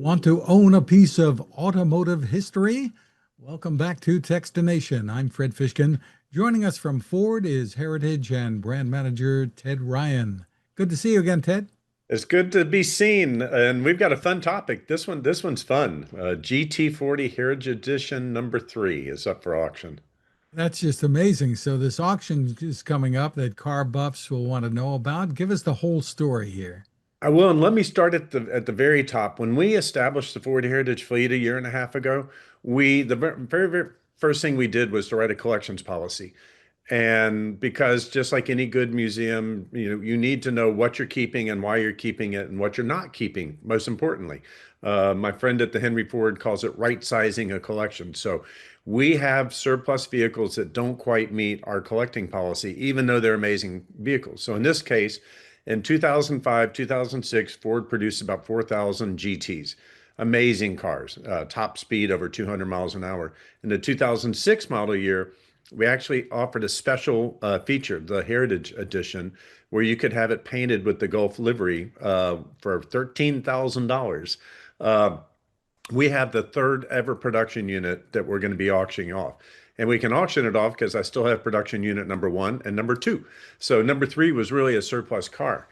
Want to own a piece of automotive history? Welcome back to Techstination. I'm Fred Fishkin. Joining us from Ford is Heritage and Brand Manager Ted Ryan. Good to see you again, Ted. It's good to be seen, and we've got a fun topic. This one's fun. GT40 Heritage Edition number 3 is up for auction. That's just amazing. So this auction is coming up that car buffs will want to know about. Give us the whole story here. I will, and let me start at the very top. When we established the Ford Heritage fleet a year and a half ago, the very first thing we did was to write a collections policy. And because just like any good museum, you need to know what you're keeping and why you're keeping it and what you're not keeping, most importantly. My friend at the Henry Ford calls it right sizing a collection. So we have surplus vehicles that don't quite meet our collecting policy, even though they're amazing vehicles. So in this case, in 2005, 2006, Ford produced about 4,000 GTs. Amazing cars, top speed over 200 miles an hour. In the 2006 model year, we actually offered a special feature, the Heritage Edition, where you could have it painted with the Gulf livery for $13,000. Uh, we have the third ever production unit that we're going to be auctioning off. And we can auction it off because I still have production unit number 1 and number 2. So number 3 was really a surplus car.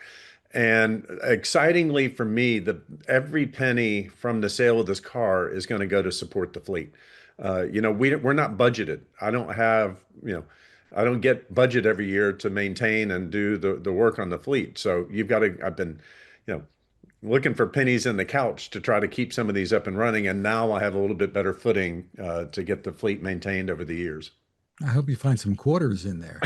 And excitingly for me, every penny from the sale of this car is going to go to support the fleet. We're not budgeted. I don't get budget every year to maintain and do the work on the fleet. So I've been, you know, looking for pennies in the couch to try to keep some of these up and running. And now I have a little bit better footing to get the fleet maintained over the years. I hope you find some quarters in there.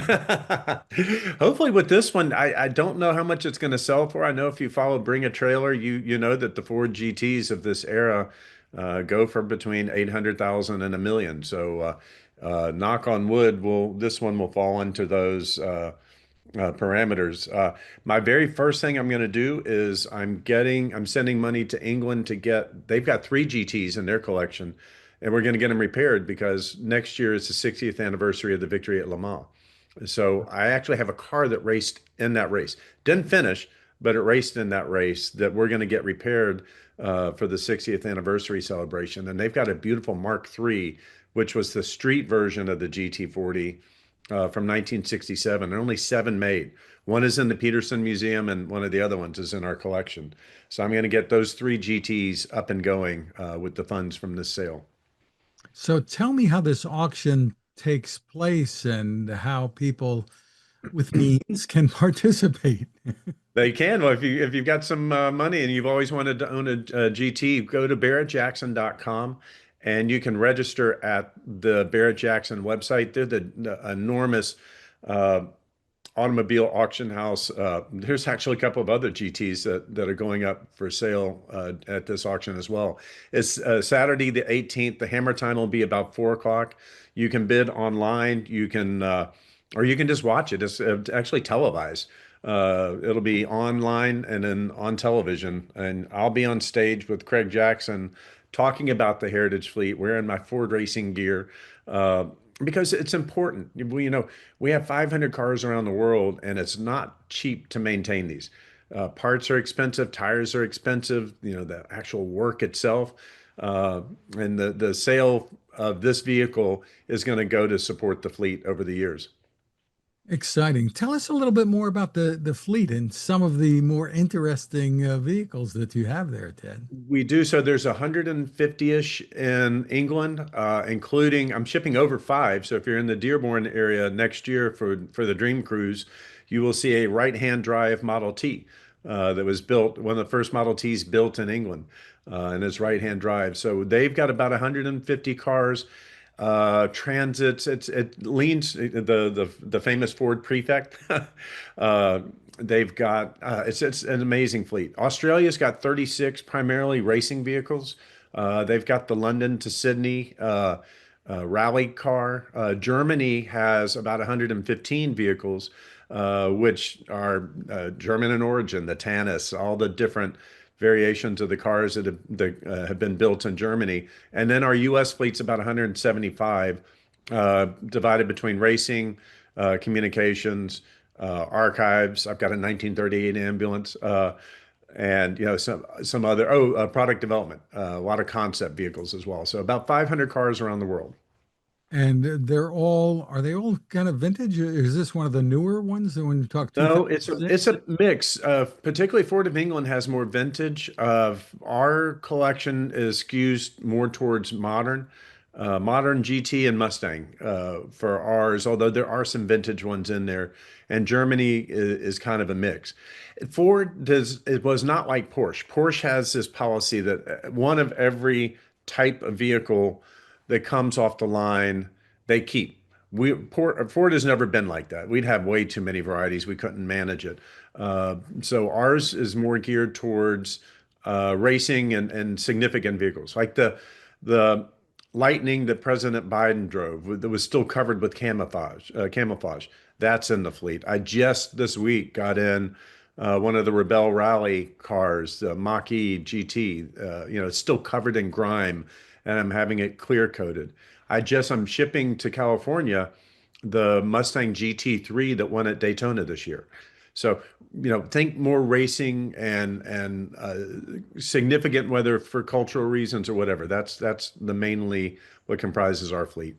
Hopefully with this one, I don't know how much it's going to sell for. I know if you follow Bring a Trailer, you know that the Ford GTs of this era go for between 800,000 and a million. So knock on wood, this one will fall into those parameters. My very first thing I'm going to do is I'm sending money to England they've got 3 GTs in their collection, and we're going to get them repaired because next year is the 60th anniversary of the victory at Le Mans. So I actually have a car that raced in that race. Didn't finish, but it raced in that race that we're going to get repaired for the 60th anniversary celebration. And they've got a beautiful Mark III, which was the street version of the GT40 from 1967. There are only 7 made. One is in the Peterson Museum, and one of the other ones is in our collection. So I'm going to get those 3 GTs up and going with the funds from this sale. So tell me how this auction takes place and how people with means can participate. They can. Well, if you've got some money and you've always wanted to own a GT, go to barrettjackson.com and you can register at the Barrett Jackson website. They're the enormous uh, automobile auction house. There's actually a couple of other GTs that are going up for sale at this auction as well. It's Saturday the 18th. The hammer time will be about 4 o'clock. You can bid online. Or you can just watch it. It's actually televised. It'll be online and then on television. And I'll be on stage with Craig Jackson talking about the Heritage Fleet, wearing my Ford racing gear, uh, because it's important. We have 500 cars around the world, and it's not cheap to maintain these. Parts are expensive, tires are expensive, the actual work itself. Uh, and the sale of this vehicle is going to go to support the fleet over the years. Exciting. Tell us a little bit more about the fleet and some of the more interesting vehicles that you have there, Ted. We do. So there's 150-ish in England, including I'm shipping over 5. So if you're in the Dearborn area next year for the Dream Cruise, you will see a right-hand drive Model T that was built, one of the first Model Ts built in England, and it's right-hand drive. So they've got about 150 cars. Transits, it leans the famous Ford Prefect. uh, they've got it's an amazing fleet. Australia's got 36 primarily racing vehicles. They've got the London to Sydney rally car. Germany has about 115 vehicles, which are German in origin, the Tannis, all the different variations of the cars that have been built in Germany. And then our US fleet's about 175, divided between racing, communications, archives. I've got a 1938 ambulance. and some other product development, a lot of concept vehicles as well. So about 500 cars around the world. And are they all kind of vintage? Is this one of the newer ones that when you talk No, it's 2006? a mix. Particularly Ford of England has more vintage. Our collection is skews more towards modern GT and Mustang for ours. Although there are some vintage ones in there, and Germany is kind of a mix. Ford does it was not like Porsche. Porsche has this policy that one of every type of vehicle that comes off the line they keep. Ford has never been like that. We'd have way too many varieties. We couldn't manage it. So ours is more geared towards racing and significant vehicles, like the Lightning that President Biden drove that was still covered with camouflage. That's in the fleet. I just this week got in one of the Rebel Rally cars, the Mach-E GT. It's still covered in grime, and I'm having it clear coated. I'm shipping to California the Mustang GT3 that won at Daytona this year. So, think more racing and significant, whether for cultural reasons or whatever. That's the mainly what comprises our fleet.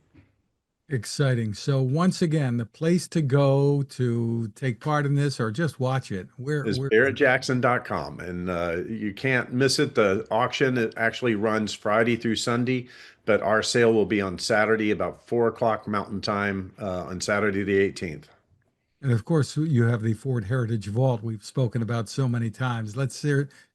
Exciting. So once again, the place to go to take part in this or just watch it. Is Where is it? barrettjackson.com, and you can't miss it. The auction, it actually runs Friday through Sunday, but our sale will be on Saturday about 4 o'clock Mountain Time on Saturday the 18th. And of course, you have the Ford Heritage Vault we've spoken about so many times. Let's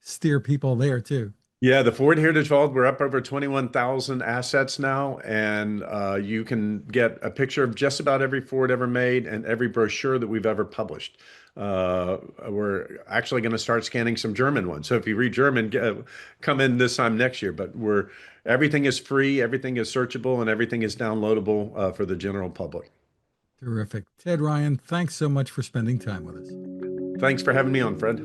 steer people there too. Yeah, the Ford Heritage Vault, we're up over 21,000 assets now, and you can get a picture of just about every Ford ever made and every brochure that we've ever published. We're actually going to start scanning some German ones. So if you read German, come in this time next year. But everything is free, everything is searchable, and everything is downloadable for the general public. Terrific. Ted Ryan, thanks so much for spending time with us. Thanks for having me on, Fred.